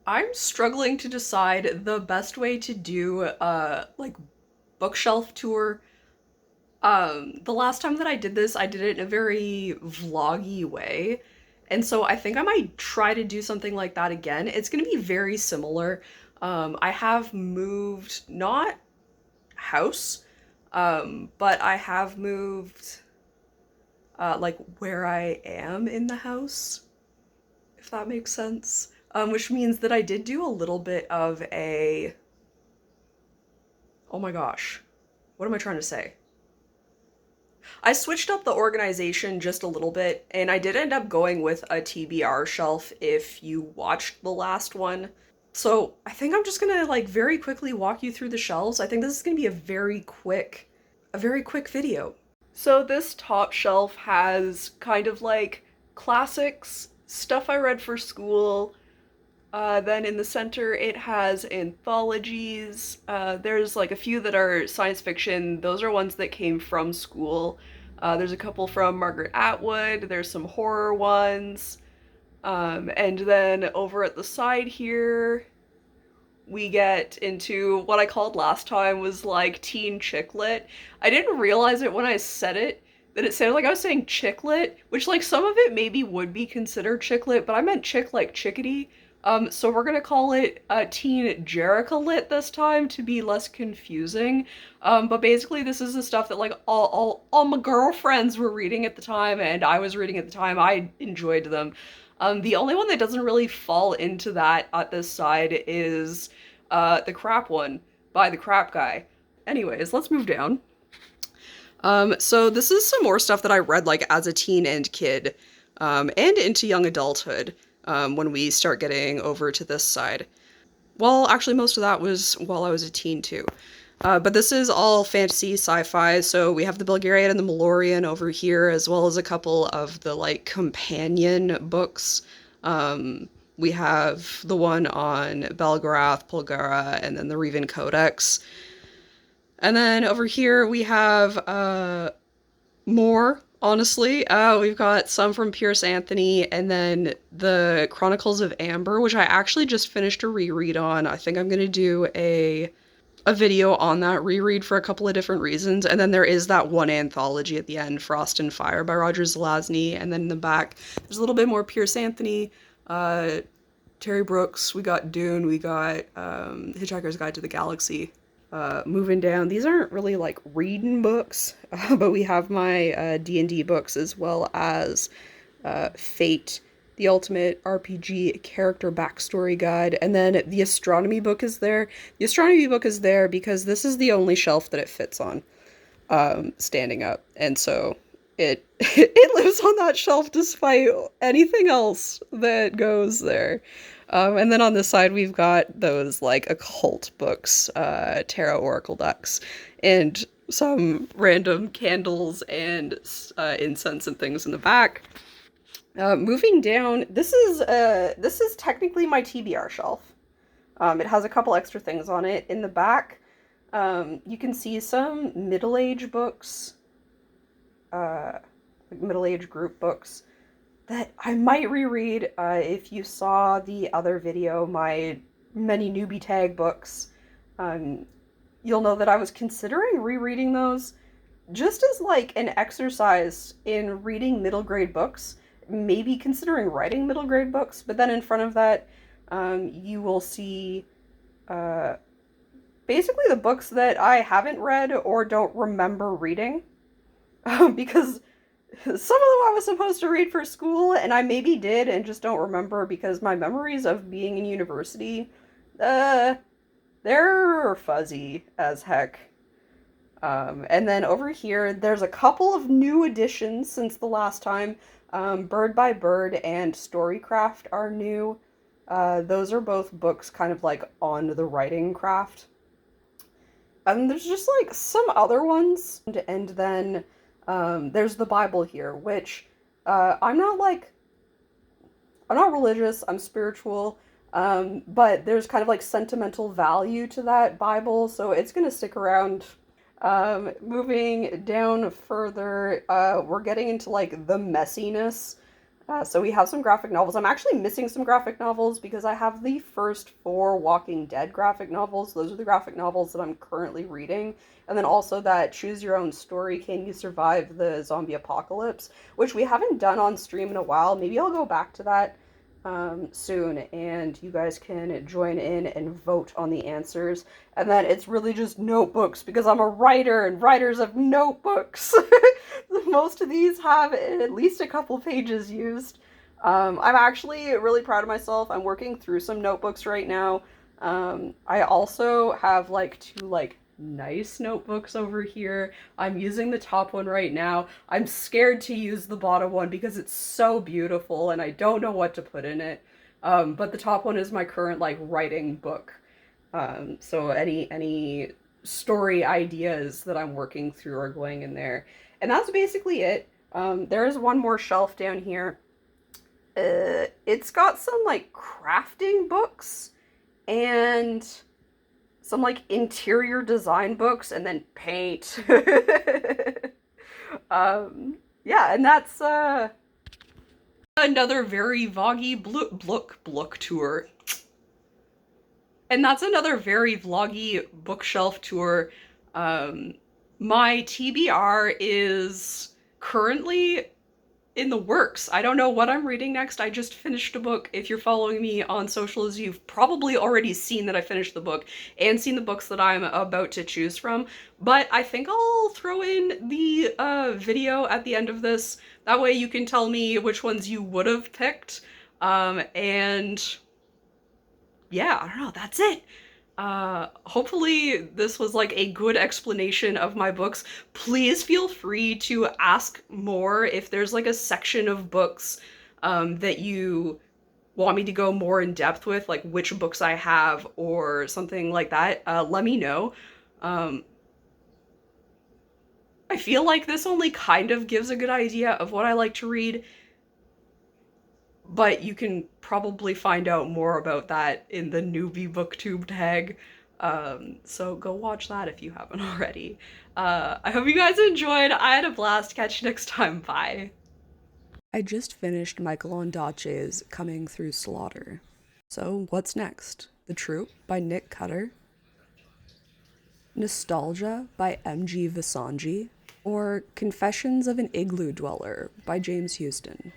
I'm struggling to decide the best way to do like bookshelf tour. The last time that I did this, I did it in a very vloggy way. And so I think I might try to do something like that again. It's going to be very similar. I have moved not house, but I have moved like where I am in the house, if that makes sense. Which means that I did do a little bit of a, oh my gosh, what am I trying to say? I switched up the organization just a little bit, and I did end up going with a TBR shelf if you watched the last one. So I think I'm just gonna like very quickly walk you through the shelves. I think this is gonna be a very quick video. So this top shelf has kind of like classics, stuff I read for school. Then in the center, it has anthologies. There's like a few that are science fiction. Those are ones that came from school. There's a couple from Margaret Atwood. There's some horror ones. And then over at the side here, we get into what I called last time was like teen chick lit. I didn't realize it when I said it, that it sounded like I was saying chick lit, which like some of it maybe would be considered chick lit, but I meant chick like chickadee. So we're gonna call it teen Jerrica lit this time to be less confusing. But basically this is the stuff that like all my girlfriends were reading at the time and I was reading at the time. I enjoyed them. The only one that doesn't really fall into that at this side is the crap one by the crap guy. Anyways, let's move down. So this is some more stuff that I read like as a teen and kid, and into young adulthood, when we start getting over to this side. Well, actually most of that was while I was a teen too. But this is all fantasy, sci-fi, so we have the Bulgarian and the Malorian over here, as well as a couple of the, like, companion books. We have the one on Belgarath, Polgara, and then the Revan Codex. And then over here we have, more, honestly. We've got some from Pierce Anthony, and then the Chronicles of Amber, which I actually just finished a reread on. I think I'm gonna do a video on that reread for a couple of different reasons. And then there is that one anthology at the end, Frost and Fire by Roger Zelazny. And then in the back, there's a little bit more Pierce Anthony, Terry Brooks, we got Dune, we got Hitchhiker's Guide to the Galaxy. Moving down, these aren't really like reading books, but we have my D&D books as well as Fate, the Ultimate RPG Character Backstory Guide, and then the Astronomy book is there. The Astronomy book is there because this is the only shelf that it fits on, standing up, and so it it lives on that shelf despite anything else that goes there. And then on this side we've got those like occult books, tarot oracle decks, and some random candles and incense and things in the back. Moving down, this is technically my TBR shelf. It has a couple extra things on it. In the back, you can see some middle-age books, like middle-age group books that I might reread. If you saw the other video, my many newbie tag books, you'll know that I was considering rereading those just as like an exercise in reading middle grade books, maybe considering writing middle grade books, but then in front of that, you will see basically the books that I haven't read or don't remember reading, because some of them I was supposed to read for school, and I maybe did and just don't remember because my memories of being in university, they're fuzzy as heck. And then over here, there's a couple of new additions since the last time. Bird by Bird and Storycraft are new. Those are both books kind of like on the writing craft. And there's just like some other ones. And then there's the Bible here, which I'm not religious, I'm spiritual. But there's kind of like sentimental value to that Bible, so it's gonna stick around. Moving down further, we're getting into like the messiness. So we have some graphic novels. I'm actually missing some graphic novels because I have the first four Walking Dead graphic novels. Those are the graphic novels that I'm currently reading. And then also that Choose Your Own Story, Can You Survive the Zombie Apocalypse, which we haven't done on stream in a while. Maybe I'll go back to that soon, and you guys can join in and vote on the answers. And then it's really just notebooks because I'm a writer and writers have notebooks. Most of these have at least a couple pages used. I'm actually really proud of myself. I'm working through some notebooks right now. I also have like two like nice notebooks over here. I'm using the top one right now. I'm scared to use the bottom one because it's so beautiful and I don't know what to put in it. But the top one is my current like writing book. So any story ideas that I'm working through are going in there. And that's basically it. There is one more shelf down here. It's got some like crafting books and some like interior design books and then paint. Yeah, and that's another very vloggy book tour. And that's another very vloggy bookshelf tour. My TBR is currently in the works. I don't know what I'm reading next. I just finished a book. If you're following me on socials, you've probably already seen that I finished the book and seen the books that I'm about to choose from. But I think I'll throw in the video at the end of this. That way you can tell me which ones you would have picked. And yeah, I don't know, that's it. Hopefully this was like a good explanation of my books. Please feel free to ask more if there's like a section of books that you want me to go more in depth with, like which books I have or something like that. Let me know. I feel like this only kind of gives a good idea of what I like to read, but you can probably find out more about that in the newbie booktube tag. So go watch that if you haven't already. I hope you guys enjoyed. I had a blast. Catch you next time. Bye. I just finished Michael Ondaatje's Coming Through Slaughter. So what's next? The Troop by Nick Cutter? Nostalgia by M.G. Vasanji? Or Confessions of an Igloo Dweller by James Houston?